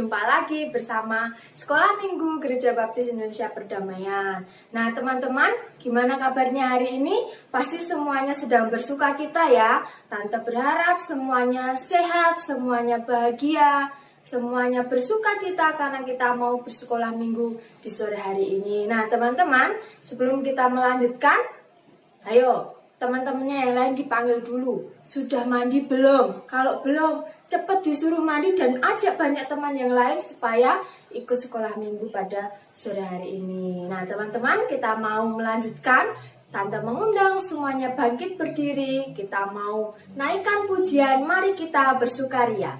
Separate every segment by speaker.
Speaker 1: Jumpa lagi bersama Sekolah Minggu Gereja Baptis Indonesia Perdamaian. Nah teman-teman, gimana kabarnya hari ini? Pasti semuanya sedang bersuka cita ya. Tante berharap semuanya sehat, semuanya bahagia, semuanya bersuka cita karena kita mau bersekolah minggu di sore hari ini. Nah teman-teman, sebelum kita melanjutkan, ayo teman-temannya yang lain dipanggil dulu. Sudah mandi belum? Kalau belum, cepat disuruh mandi dan ajak banyak teman yang lain supaya ikut sekolah minggu pada sore hari ini. Nah teman-teman, kita mau melanjutkan. Tante mengundang semuanya bangkit berdiri. Kita mau naikkan pujian, mari kita bersukaria.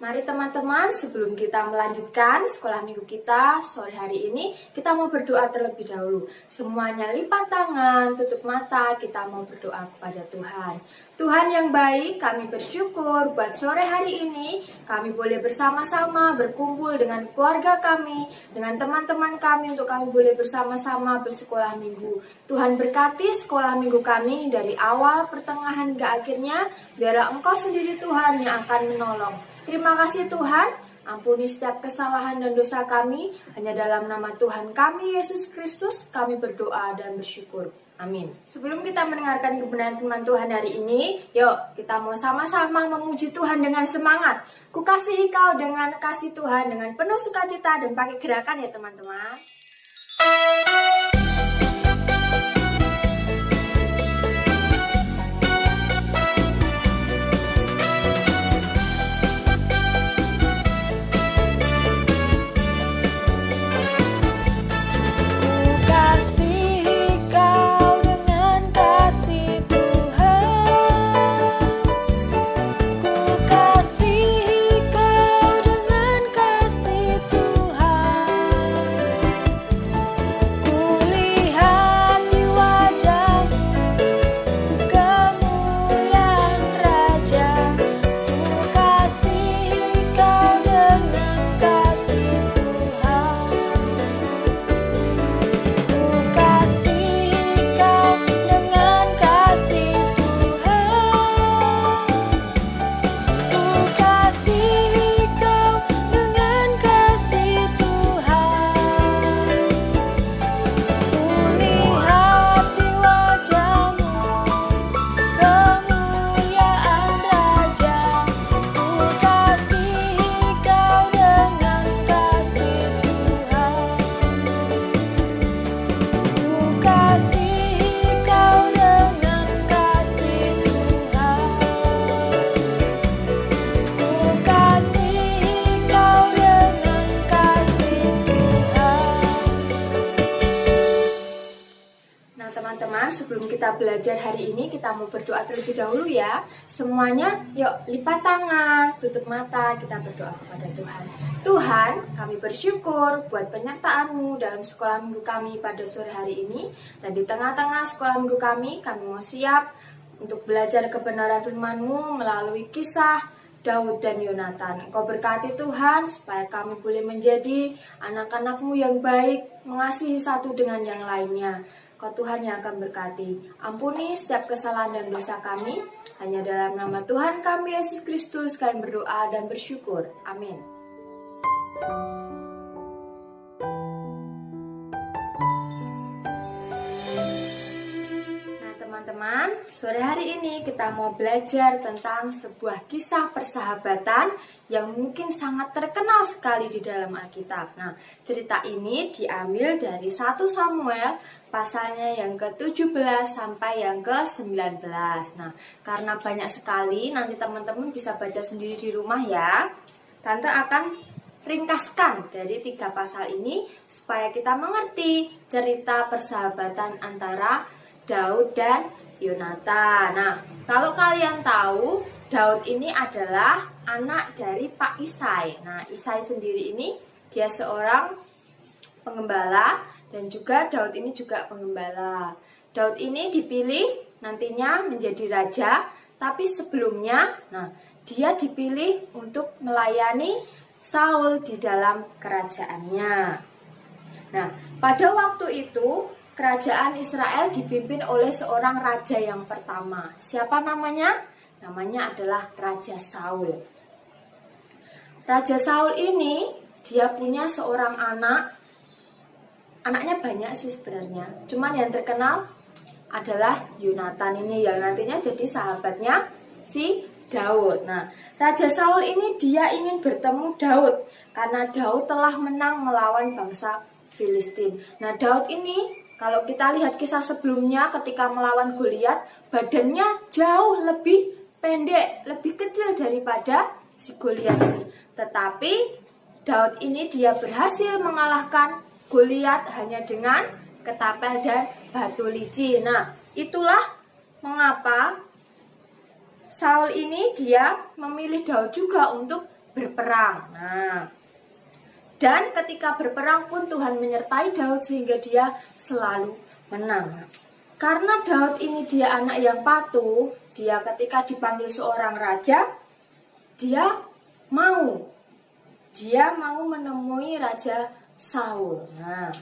Speaker 1: Mari teman-teman, sebelum kita melanjutkan sekolah minggu kita sore hari ini, kita mau berdoa terlebih dahulu. Semuanya lipat tangan, tutup mata, kita mau berdoa kepada Tuhan. Tuhan yang baik, kami bersyukur buat sore hari ini, kami boleh bersama-sama berkumpul dengan keluarga kami, dengan teman-teman kami untuk kami boleh bersama-sama bersekolah minggu. Tuhan berkati sekolah minggu kami dari awal, pertengahan, hingga akhirnya, biarlah Engkau sendiri Tuhan yang akan menolong. Terima kasih Tuhan, ampuni setiap kesalahan dan dosa kami. Hanya dalam nama Tuhan kami, Yesus Kristus, kami berdoa dan bersyukur. Amin. Sebelum kita mendengarkan kebenaran firman Tuhan hari ini, yuk kita mau sama-sama memuji Tuhan dengan semangat. Ku kasihi kau dengan kasih Tuhan, dengan penuh sukacita dan pakai gerakan ya teman-teman.
Speaker 2: Ku
Speaker 1: teman-teman, sebelum kita belajar hari ini, kita mau berdoa terlebih dahulu ya. Semuanya, yuk lipat tangan, tutup mata, kita berdoa kepada Tuhan. Tuhan, kami bersyukur buat penyertaan-Mu dalam sekolah minggu kami pada sore hari ini. Dan di tengah-tengah sekolah minggu kami mau siap untuk belajar kebenaran firman-Mu melalui kisah Daud dan Yonatan. Engkau berkati Tuhan supaya kami boleh menjadi anak-anak-Mu yang baik, mengasihi satu dengan yang lainnya. Kau Tuhan yang akan berkati. Ampuni setiap kesalahan dan dosa kami. Hanya dalam nama Tuhan kami Yesus Kristus kami berdoa dan bersyukur. Amin. Teman-teman, sore hari ini kita mau belajar tentang sebuah kisah persahabatan yang mungkin sangat terkenal sekali di dalam Alkitab. Nah, cerita ini diambil dari 1 Samuel pasalnya yang ke-17 sampai yang ke-19. Nah, karena banyak sekali, nanti teman-teman bisa baca sendiri di rumah ya. Tante akan ringkaskan dari 3 pasal ini supaya kita mengerti cerita persahabatan antara Daud dan Yonatan. Nah, kalau kalian tahu, Daud ini adalah anak dari Pak Isai. Nah, Isai sendiri ini dia seorang pengembala dan juga Daud ini juga pengembala. Daud ini dipilih nantinya menjadi raja, tapi sebelumnya, dia dipilih untuk melayani Saul di dalam kerajaannya. Nah, pada waktu itu kerajaan Israel dipimpin oleh seorang raja yang pertama. Siapa namanya? Namanya adalah Raja Saul. Raja Saul ini dia punya seorang anak. Anaknya banyak sih sebenarnya. Cuman yang terkenal adalah Yonatan ini yang nantinya jadi sahabatnya si Daud. Nah, Raja Saul ini dia ingin bertemu Daud karena Daud telah menang melawan bangsa Filistin. Nah, Daud ini kalau kita lihat kisah sebelumnya ketika melawan Goliat, badannya jauh lebih pendek, lebih kecil daripada si Goliat ini. Tetapi Daud ini dia berhasil mengalahkan Goliat hanya dengan ketapel dan batu licin. Nah, itulah mengapa Saul ini dia memilih Daud juga untuk berperang. Nah, dan ketika berperang pun Tuhan menyertai Daud sehingga dia selalu menang. Karena Daud ini dia anak yang patuh, dia ketika dipanggil seorang raja, dia mau menemui Raja Saul. Nah,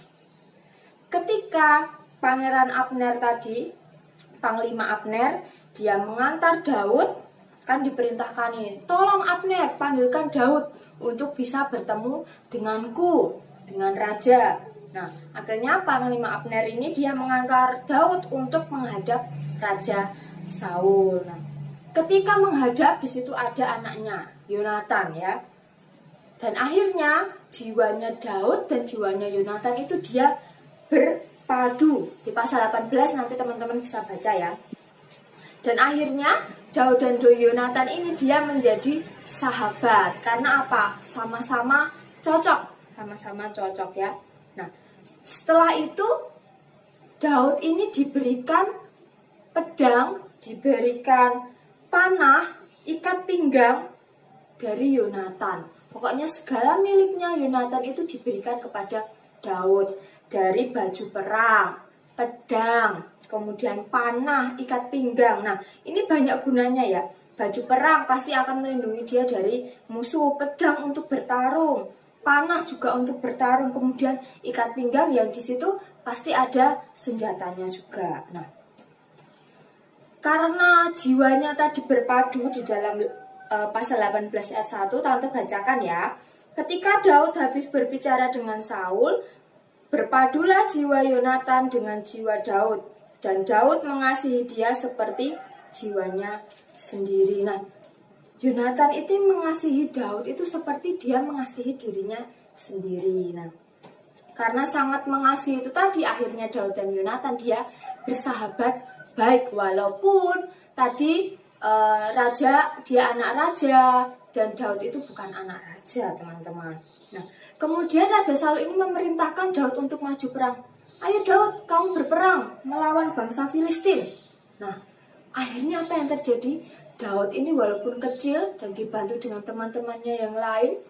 Speaker 1: ketika Pangeran Abner tadi, Panglima Abner, dia mengantar Daud, kan diperintahkan ini, tolong Abner, panggilkan Daud untuk bisa bertemu denganku, dengan raja. Nah, akhirnya Panglima Abner ini dia mengantar Daud untuk menghadap Raja Saul. Nah, ketika menghadap di situ ada anaknya Yonatan ya. Dan akhirnya jiwanya Daud dan jiwanya Yonatan itu dia berpadu. Di pasal 18 nanti teman-teman bisa baca ya. Dan akhirnya Daud dan Yonatan ini dia menjadi sahabat. Karena apa? Sama-sama cocok ya. Nah, setelah itu Daud ini diberikan pedang, diberikan panah, ikat pinggang dari Yonatan. Pokoknya segala miliknya Yonatan itu diberikan kepada Daud. Dari baju perang, pedang, kemudian panah, ikat pinggang. Nah, ini banyak gunanya ya. Baju perang pasti akan melindungi dia dari musuh, pedang untuk bertarung, panah juga untuk bertarung, kemudian ikat pinggang yang di situ pasti ada senjatanya juga. Nah, karena jiwanya tadi berpadu di dalam pasal 18 ayat 1, Tante bacakan ya. Ketika Daud habis berbicara dengan Saul, berpadulah jiwa Yonatan dengan jiwa Daud, dan Daud mengasihi dia seperti jiwanya sendiri. Nah, Yonatan itu mengasihi Daud itu seperti dia mengasihi dirinya sendiri. Nah, karena sangat mengasihi itu tadi, akhirnya Daud dan Yonatan dia bersahabat baik, walaupun tadi dia anak raja dan Daud itu bukan anak raja, teman-teman. Nah, kemudian Raja Saul ini memerintahkan Daud untuk maju perang. ayo Daud, kamu berperang melawan bangsa Filistin. Nah, akhirnya apa yang terjadi? Daud ini walaupun kecil dan dibantu dengan teman-temannya yang lain,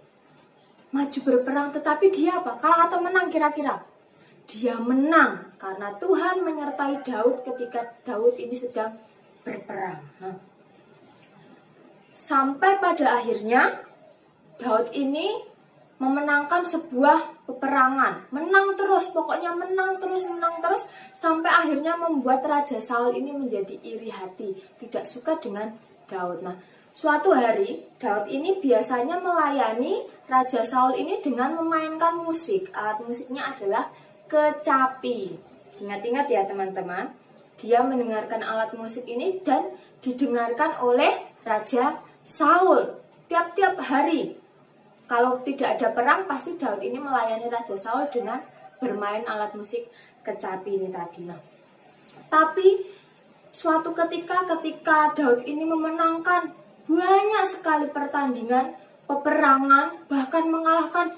Speaker 1: maju berperang, tetapi dia apa? Kalah atau menang kira-kira? Dia menang karena Tuhan menyertai Daud ketika Daud ini sedang berperang. Nah, sampai pada akhirnya Daud ini memenangkan sebuah peperangan, menang terus, pokoknya menang terus, sampai akhirnya membuat Raja Saul ini menjadi iri hati, tidak suka dengan Daud. Nah, suatu hari Daud ini biasanya melayani Raja Saul ini dengan memainkan musik. Alat musiknya adalah kecapi. Ingat-ingat ya teman-teman, dia mendengarkan alat musik ini dan didengarkan oleh Raja Saul tiap-tiap hari. Kalau tidak ada perang, pasti Daud ini melayani Raja Saul dengan bermain alat musik kecapi ini tadi. Nah, tapi suatu ketika Daud ini memenangkan banyak sekali pertandingan, peperangan, bahkan mengalahkan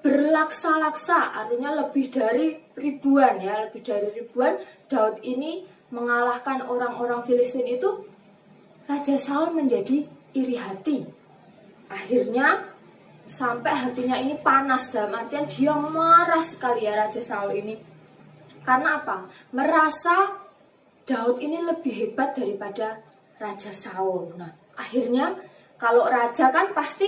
Speaker 1: berlaksa-laksa, artinya lebih dari ribuan ya, Daud ini mengalahkan orang-orang Filistin itu. Raja Saul menjadi iri hati. Akhirnya sampai hatinya ini panas, dalam artian dia marah sekali ya Raja Saul ini. Karena apa? Merasa Daud ini lebih hebat daripada Raja Saul. Nah, akhirnya kalau raja kan pasti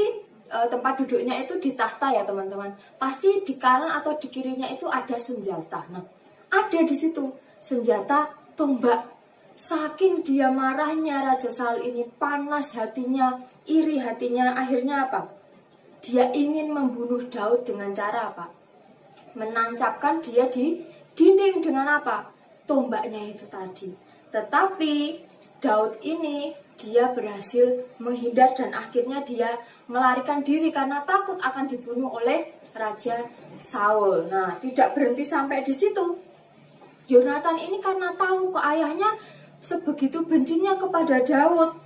Speaker 1: tempat duduknya itu di tahta ya teman-teman. Pasti di kanan atau di kirinya itu ada senjata. Nah, ada di situ senjata tombak. Saking dia marahnya Raja Saul ini, panas hatinya, iri hatinya, akhirnya apa? Dia ingin membunuh Daud dengan cara apa? Menancapkan dia di dinding dengan apa? Tombaknya itu tadi. Tetapi Daud ini dia berhasil menghindar dan akhirnya dia melarikan diri karena takut akan dibunuh oleh Raja Saul. Nah, tidak berhenti sampai di situ. Yonatan ini karena tahu ke ayahnya sebegitu bencinya kepada Daud.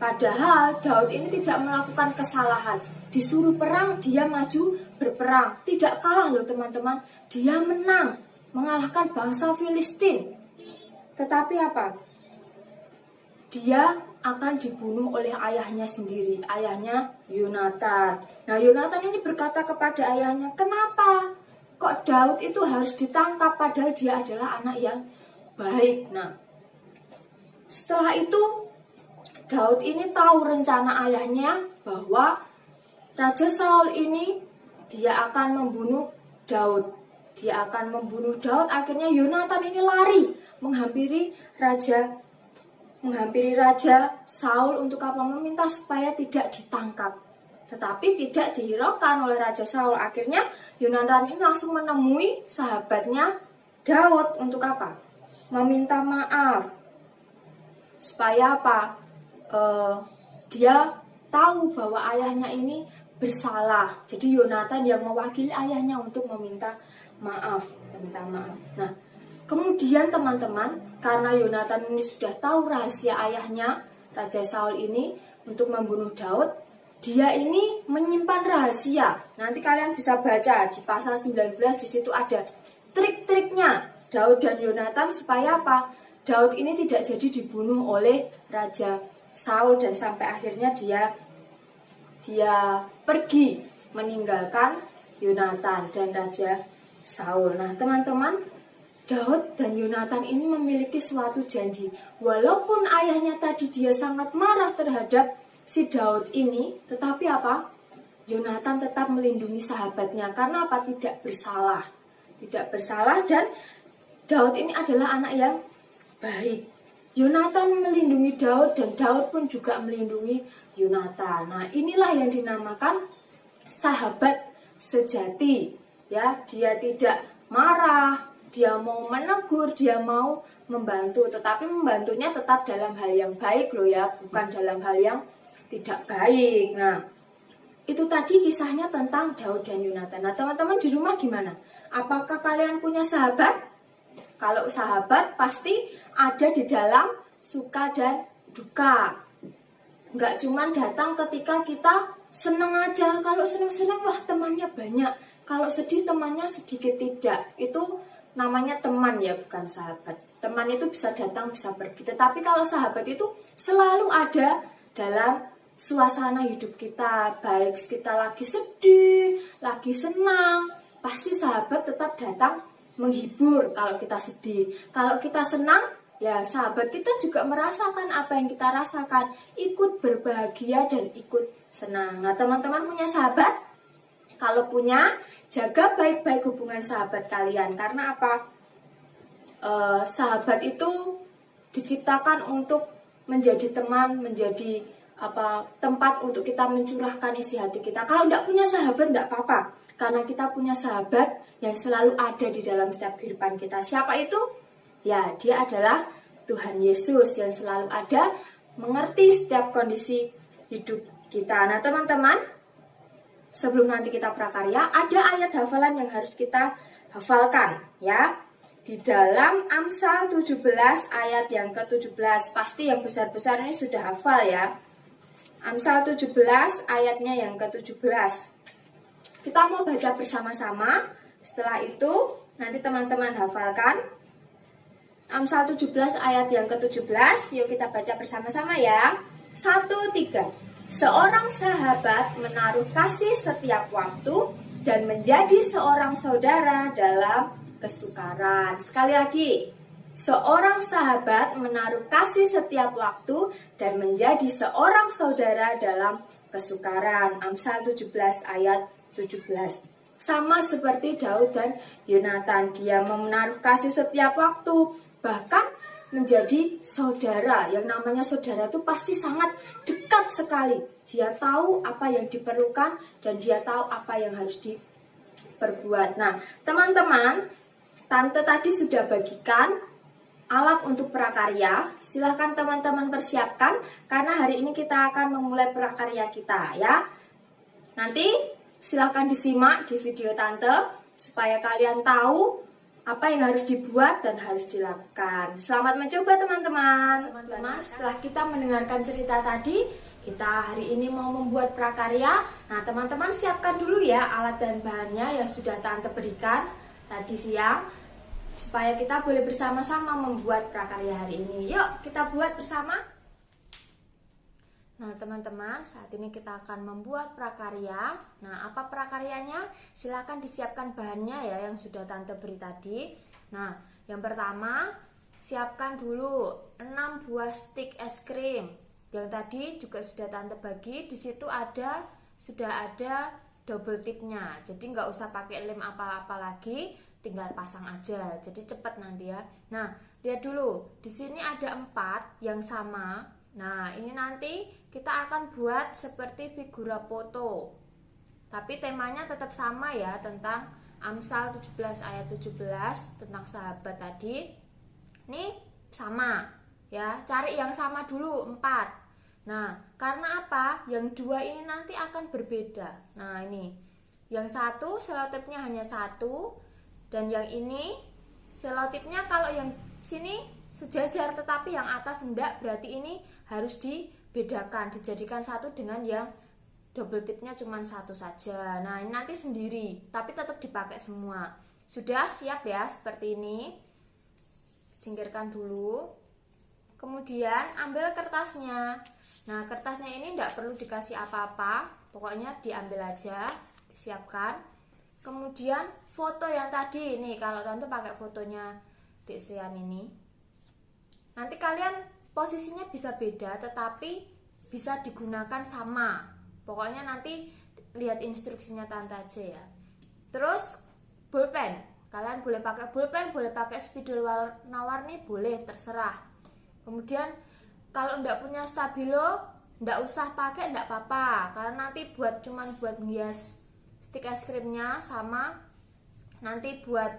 Speaker 1: Padahal Daud ini tidak melakukan kesalahan. Disuruh perang, dia maju berperang. Tidak kalah loh teman-teman. Dia menang, mengalahkan bangsa Filistin. Tetapi apa? Dia akan dibunuh oleh ayahnya sendiri, ayahnya Yonatan. Nah, Yonatan ini berkata kepada ayahnya, kenapa kok Daud itu harus ditangkap padahal dia adalah anak yang baik. Nah, setelah itu Daud ini tahu rencana ayahnya bahwa Raja Saul ini dia akan membunuh Daud. Dia akan membunuh Daud. Akhirnya Yonatan ini lari menghampiri Raja Saul untuk apa? Meminta supaya tidak ditangkap. Tetapi tidak dihiraukan oleh Raja Saul. Akhirnya Yonatan ini langsung menemui sahabatnya Daud untuk apa? Meminta maaf. Supaya apa? Dia tahu bahwa ayahnya ini bersalah. Jadi Yonatan yang mewakili ayahnya untuk meminta maaf. Nah, kemudian teman-teman, karena Yonatan ini sudah tahu rahasia ayahnya, Raja Saul ini, untuk membunuh Daud, dia ini menyimpan rahasia. Nanti kalian bisa baca di pasal 19, di situ ada trik-triknya Daud dan Yonatan supaya apa? Daud ini tidak jadi dibunuh oleh Raja Saul dan sampai akhirnya dia pergi meninggalkan Yonatan dan Raja Saul. Nah, teman-teman, Daud dan Yonatan ini memiliki suatu janji. Walaupun ayahnya tadi dia sangat marah terhadap si Daud ini, tetapi apa? Yonatan tetap melindungi sahabatnya karena apa? Tidak bersalah dan Daud ini adalah anak yang baik. Yonatan melindungi Daud dan Daud pun juga melindungi Yonatan. Nah, inilah yang dinamakan sahabat sejati. Ya, dia tidak marah, dia mau menegur, dia mau membantu, tetapi membantunya tetap dalam hal yang baik loh ya, bukan dalam hal yang tidak baik. Nah, itu tadi kisahnya tentang Daud dan Yonatan. Nah, teman-teman di rumah gimana? Apakah kalian punya sahabat? Kalau sahabat pasti ada di dalam suka dan duka. Nggak cuma datang ketika kita seneng aja. Kalau seneng-seneng, wah temannya banyak. Kalau sedih temannya sedikit, tidak. Itu namanya teman ya, bukan sahabat. Teman itu bisa datang, bisa pergi. Tetapi kalau sahabat itu selalu ada dalam suasana hidup kita. Baik kita lagi sedih, lagi senang, pasti sahabat tetap datang menghibur kalau kita sedih. Kalau kita senang, ya sahabat kita juga merasakan apa yang kita rasakan. Ikut berbahagia dan ikut senang. Nah, teman-teman punya sahabat? Kalau punya, jaga baik-baik hubungan sahabat kalian. Karena apa? Sahabat itu diciptakan untuk menjadi teman, menjadi tempat untuk kita mencurahkan isi hati kita. Kalau tidak punya sahabat, tidak apa-apa. Karena kita punya sahabat yang selalu ada di dalam setiap kehidupan kita. Siapa itu? Ya, dia adalah Tuhan Yesus yang selalu ada, mengerti setiap kondisi hidup kita. Nah, teman-teman, sebelum nanti kita prakarya, ada ayat hafalan yang harus kita hafalkan, ya. Di dalam Amsal 17 ayat yang ke-17, pasti yang besar-besar ini sudah hafal ya. Amsal 17 ayatnya yang ke-17. Kita mau baca bersama-sama. Setelah itu nanti teman-teman hafalkan. Amsal 17 ayat yang ke-17. Yuk kita baca bersama-sama ya. 1, 3. Seorang sahabat menaruh kasih setiap waktu dan menjadi seorang saudara dalam kesukaran. Sekali lagi, seorang sahabat menaruh kasih setiap waktu dan menjadi seorang saudara dalam kesukaran. Amsal 17 ayat 17. Sama seperti Daud dan Yonatan, dia menaruh kasih setiap waktu, bahkan menjadi saudara. Yang namanya saudara itu pasti sangat dekat sekali. Dia tahu apa yang diperlukan dan dia tahu apa yang harus diperbuat. Nah, teman-teman, Tante tadi sudah bagikan alat untuk prakarya. Silahkan teman-teman persiapkan karena hari ini kita akan memulai prakarya kita ya. Nanti silahkan disimak di video Tante supaya kalian tahu apa yang harus dibuat dan harus dilakukan. Selamat mencoba teman-teman. Teman-teman, setelah kita mendengarkan cerita tadi, kita hari ini mau membuat prakarya. Nah, teman-teman siapkan dulu ya alat dan bahannya yang sudah Tante berikan tadi siang, supaya kita boleh bersama-sama membuat prakarya hari ini. Yuk, kita buat bersama. Nah, teman-teman, saat ini kita akan membuat prakarya. Nah, apa prakaryanya? Silakan disiapkan bahannya ya yang sudah Tante beri tadi. Nah, yang pertama, siapkan dulu 6 buah stik es krim. Yang tadi juga sudah Tante bagi. Di situ sudah ada double tipnya. Jadi nggak usah pakai lem apa-apa lagi, tinggal pasang aja. Jadi cepat nanti ya. Nah, lihat dulu. Di sini ada 4 yang sama. Nah, ini nanti kita akan buat seperti figura foto. Tapi temanya tetap sama ya, tentang Amsal 17 ayat 17 tentang sahabat tadi. Ini sama ya, cari yang sama dulu 4. Nah, karena apa? Yang 2 ini nanti akan berbeda. Nah, ini yang satu selotipnya hanya 1, dan yang ini selotipnya kalau yang sini sejajar tetapi yang atas enggak, berarti ini harus dibedakan, dijadikan satu dengan yang double tipnya cuma 1 saja. Nah, ini nanti sendiri tapi tetap dipakai semua. Sudah siap ya, seperti ini. Singkirkan dulu. Kemudian ambil kertasnya. Nah, kertasnya ini enggak perlu dikasih apa-apa, pokoknya diambil aja, disiapkan. Kemudian foto yang tadi, nih kalau Tante pakai fotonya Dek Sean ini. Nanti kalian posisinya bisa beda tetapi bisa digunakan sama. Pokoknya nanti lihat instruksinya Tante aja ya. Terus bolpen, kalian boleh pakai bolpen, boleh pakai spidol warna-warni, boleh, terserah. Kemudian kalau enggak punya stabilo, enggak usah pakai, enggak apa-apa, karena nanti cuman buat menghias stik es krimnya, sama nanti buat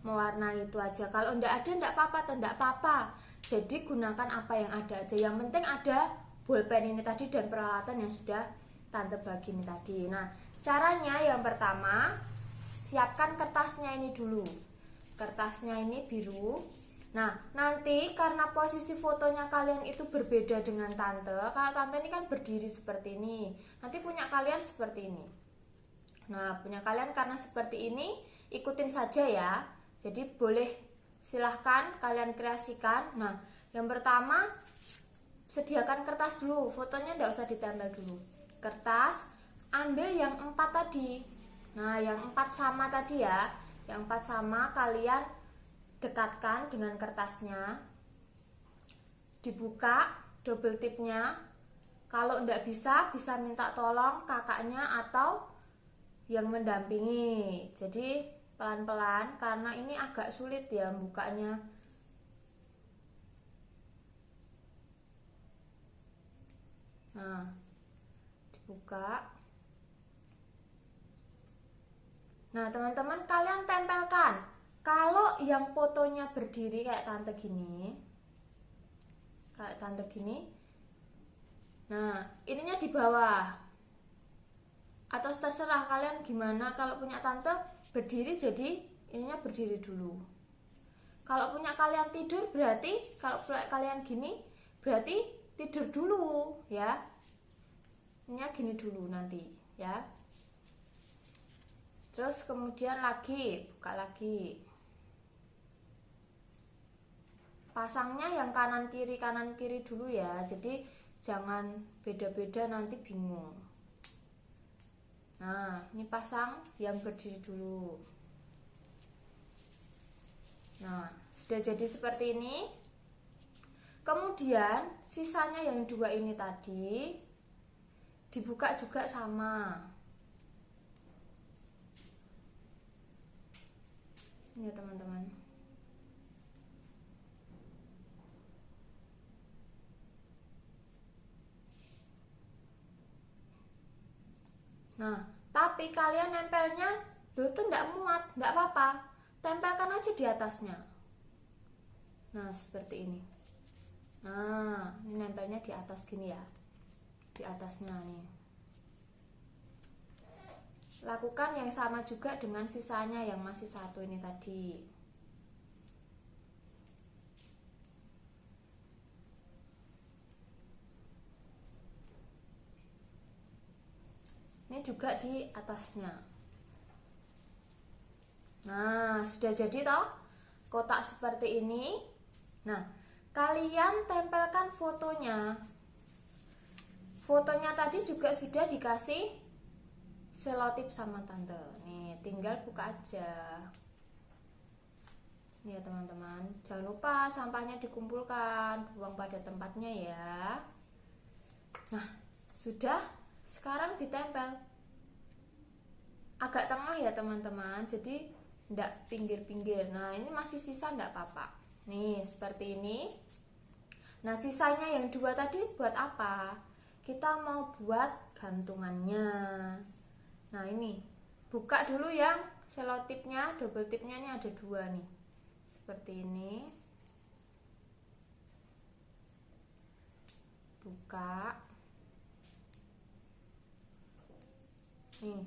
Speaker 1: mewarnai itu aja. Kalau enggak ada enggak apa-apa. Jadi gunakan apa yang ada aja. Yang penting ada bolpen ini tadi dan peralatan yang sudah Tante bagi ini tadi. Nah, caranya yang pertama, siapkan kertasnya ini dulu. Kertasnya ini biru. Nah, nanti karena posisi fotonya kalian itu berbeda dengan Tante. Kalau Tante ini kan berdiri seperti ini, nanti punya kalian seperti ini. Nah, punya kalian karena seperti ini, ikutin saja ya. Jadi boleh silahkan kalian kreasikan. Nah, yang pertama sediakan kertas dulu, fotonya tidak usah ditempel dulu. Kertas, ambil yang 4 tadi. Nah, yang 4 sama tadi ya. Yang 4 sama kalian dekatkan dengan kertasnya. Dibuka double tipnya. Kalau tidak bisa minta tolong kakaknya atau yang mendampingi. Jadi pelan-pelan karena ini agak sulit ya bukanya. Nah, dibuka. Nah, teman-teman kalian tempelkan. Kalau yang fotonya berdiri kayak tante gini, nah, ininya di bawah. Atau terserah kalian gimana. Kalau punya tante berdiri, jadi ininya berdiri dulu. Kalau punya kalian tidur, berarti kalau kalian gini, berarti tidur dulu ya. Ininya gini dulu nanti ya. Terus kemudian lagi, buka lagi. Pasangnya yang kanan kiri dulu ya. Jadi jangan beda-beda nanti bingung. Nah, ini pasang yang berdiri dulu. Nah, sudah jadi seperti ini. Kemudian sisanya yang 2 ini tadi dibuka juga sama. Ini ya teman-teman. Nah, tapi kalian nempelnya itu enggak muat, enggak apa-apa. Tempelkan aja di atasnya. Nah, seperti ini. Nah, ini nempelnya di atas gini ya. Di atasnya nih. Lakukan yang sama juga dengan sisanya yang masih 1 ini tadi. Ini juga di atasnya. Nah, sudah jadi toh kotak seperti ini. Nah, kalian tempelkan fotonya. Fotonya tadi juga sudah dikasih selotip sama tante. Nih, tinggal buka aja. Nih ya teman-teman, jangan lupa sampahnya dikumpulkan, buang pada tempatnya ya. Nah, sudah. Sekarang ditempel agak tengah ya teman-teman, jadi tidak pinggir-pinggir. Nah, ini masih sisa tidak apa-apa. Nih, seperti ini. Nah, sisanya yang 2 tadi buat apa? Kita mau buat gantungannya. Nah, ini buka dulu yang selotipnya, double tipnya ini ada 2 nih. Seperti ini. Buka. Nih,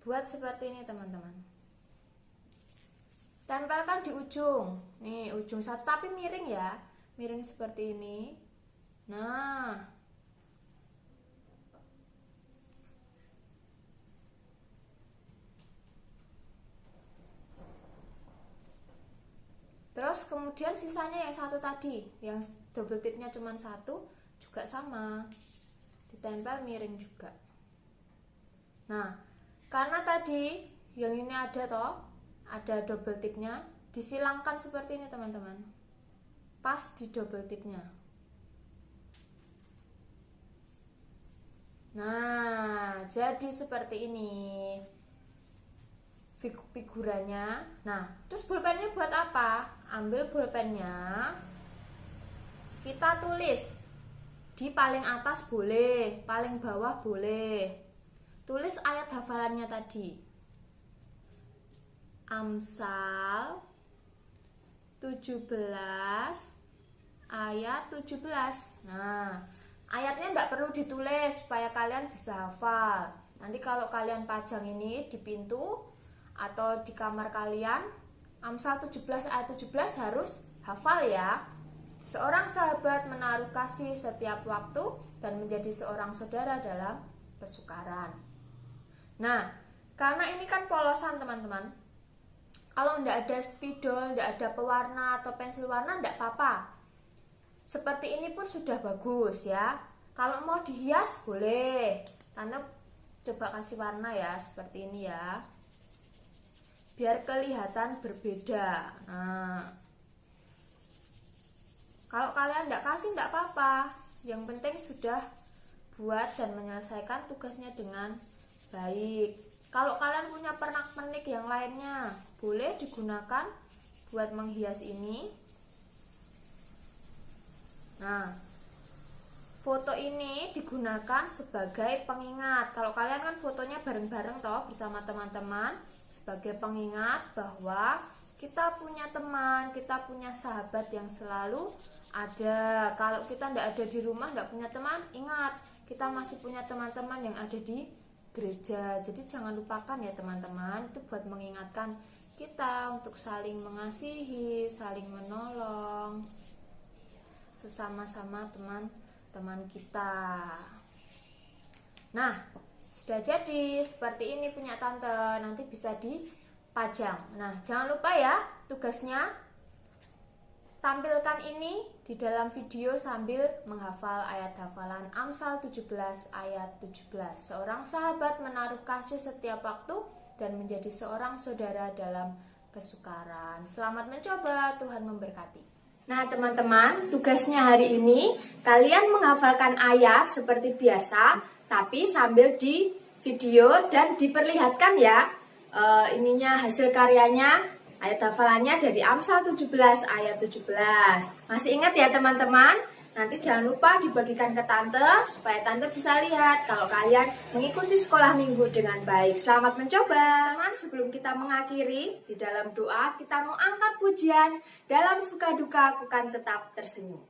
Speaker 1: buat seperti ini teman-teman. Tempelkan di ujung. Nih, ujung 1 tapi miring ya. Miring seperti ini. Nah, terus kemudian sisanya yang 1 tadi, yang double tipnya cuma 1 juga sama. Ditempel miring juga. Nah, karena tadi yang ini ada toh, ada double tipnya, disilangkan seperti ini teman-teman. Pas di double tipnya. Nah, jadi seperti ini figurannya. Nah, terus pulpennya buat apa? Ambil pulpennya, kita tulis di paling atas boleh, paling bawah boleh. Tulis ayat hafalannya tadi. Amsal 17 ayat 17. Nah, ayatnya tidak perlu ditulis supaya kalian bisa hafal. Nanti kalau kalian pajang ini di pintu atau di kamar kalian, Amsal 17 ayat 17 harus hafal ya. Seorang sahabat menaruh kasih setiap waktu dan menjadi seorang saudara dalam kesukaran. Nah, Karena ini kan polosan teman-teman. Kalau tidak ada spidol, tidak ada pewarna atau pensil warna, tidak apa-apa. Seperti ini pun sudah bagus ya. Kalau mau dihias boleh. Tante coba kasih warna ya, seperti ini ya. Biar kelihatan berbeda. Nah, kalau kalian tidak kasih tidak apa-apa. Yang penting sudah buat dan menyelesaikan tugasnya dengan baik. Kalau kalian punya pernak-pernik yang lainnya, boleh digunakan buat menghias ini. Nah, foto ini digunakan sebagai pengingat. Kalau kalian kan fotonya bareng-bareng toh bersama teman-teman, sebagai pengingat bahwa kita punya teman, kita punya sahabat yang selalu ada. Kalau kita tidak ada di rumah, tidak punya teman, ingat kita masih punya teman-teman yang ada di gereja. Jadi jangan lupakan ya teman-teman, itu buat mengingatkan kita untuk saling mengasihi, saling menolong sesama-sama teman-teman kita. Nah, sudah jadi seperti ini punya tante, nanti bisa dipajang. Nah, jangan lupa ya tugasnya, tampilkan ini di dalam video sambil menghafal ayat hafalan Amsal 17 ayat 17. Seorang sahabat menaruh kasih setiap waktu dan menjadi seorang saudara dalam kesukaran. Selamat mencoba, Tuhan memberkati. Nah teman-teman, tugasnya hari ini kalian menghafalkan ayat seperti biasa, tapi sambil di video dan diperlihatkan ya ininya hasil karyanya, ayat hafalannya dari Amsal 17 ayat 17. Masih ingat ya teman-teman? Nanti jangan lupa dibagikan ke tante supaya tante bisa lihat kalau kalian mengikuti sekolah minggu dengan baik. Selamat mencoba. Teman, sebelum kita mengakhiri, di dalam doa kita mau angkat pujian. Dalam suka duka aku kan tetap tersenyum.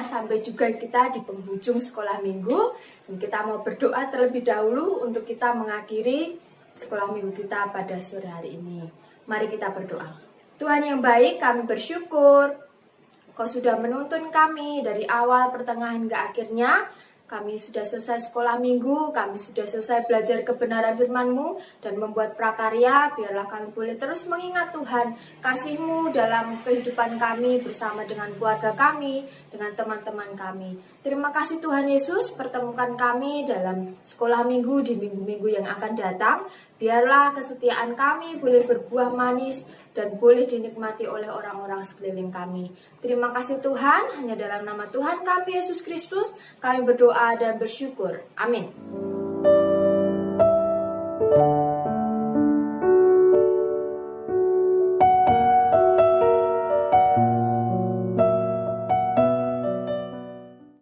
Speaker 1: Sampai juga kita di penghujung sekolah minggu dan kita mau berdoa terlebih dahulu untuk kita mengakhiri sekolah minggu kita pada sore hari ini. Mari kita berdoa. Tuhan yang baik, kami bersyukur Kau sudah menuntun kami dari awal, pertengahan hingga akhirnya. Kami sudah selesai sekolah minggu, kami sudah selesai belajar kebenaran firman-Mu dan membuat prakarya. Biarlah kami boleh terus mengingat Tuhan, kasih-Mu dalam kehidupan kami bersama dengan keluarga kami, dengan teman-teman kami. Terima kasih Tuhan Yesus, pertemukan kami dalam sekolah minggu di minggu-minggu yang akan datang. Biarlah kesetiaan kami boleh berbuah manis dan boleh dinikmati oleh orang-orang sekeliling kami. Terima kasih Tuhan, hanya dalam nama Tuhan kami Yesus Kristus, kami berdoa dan bersyukur. Amin.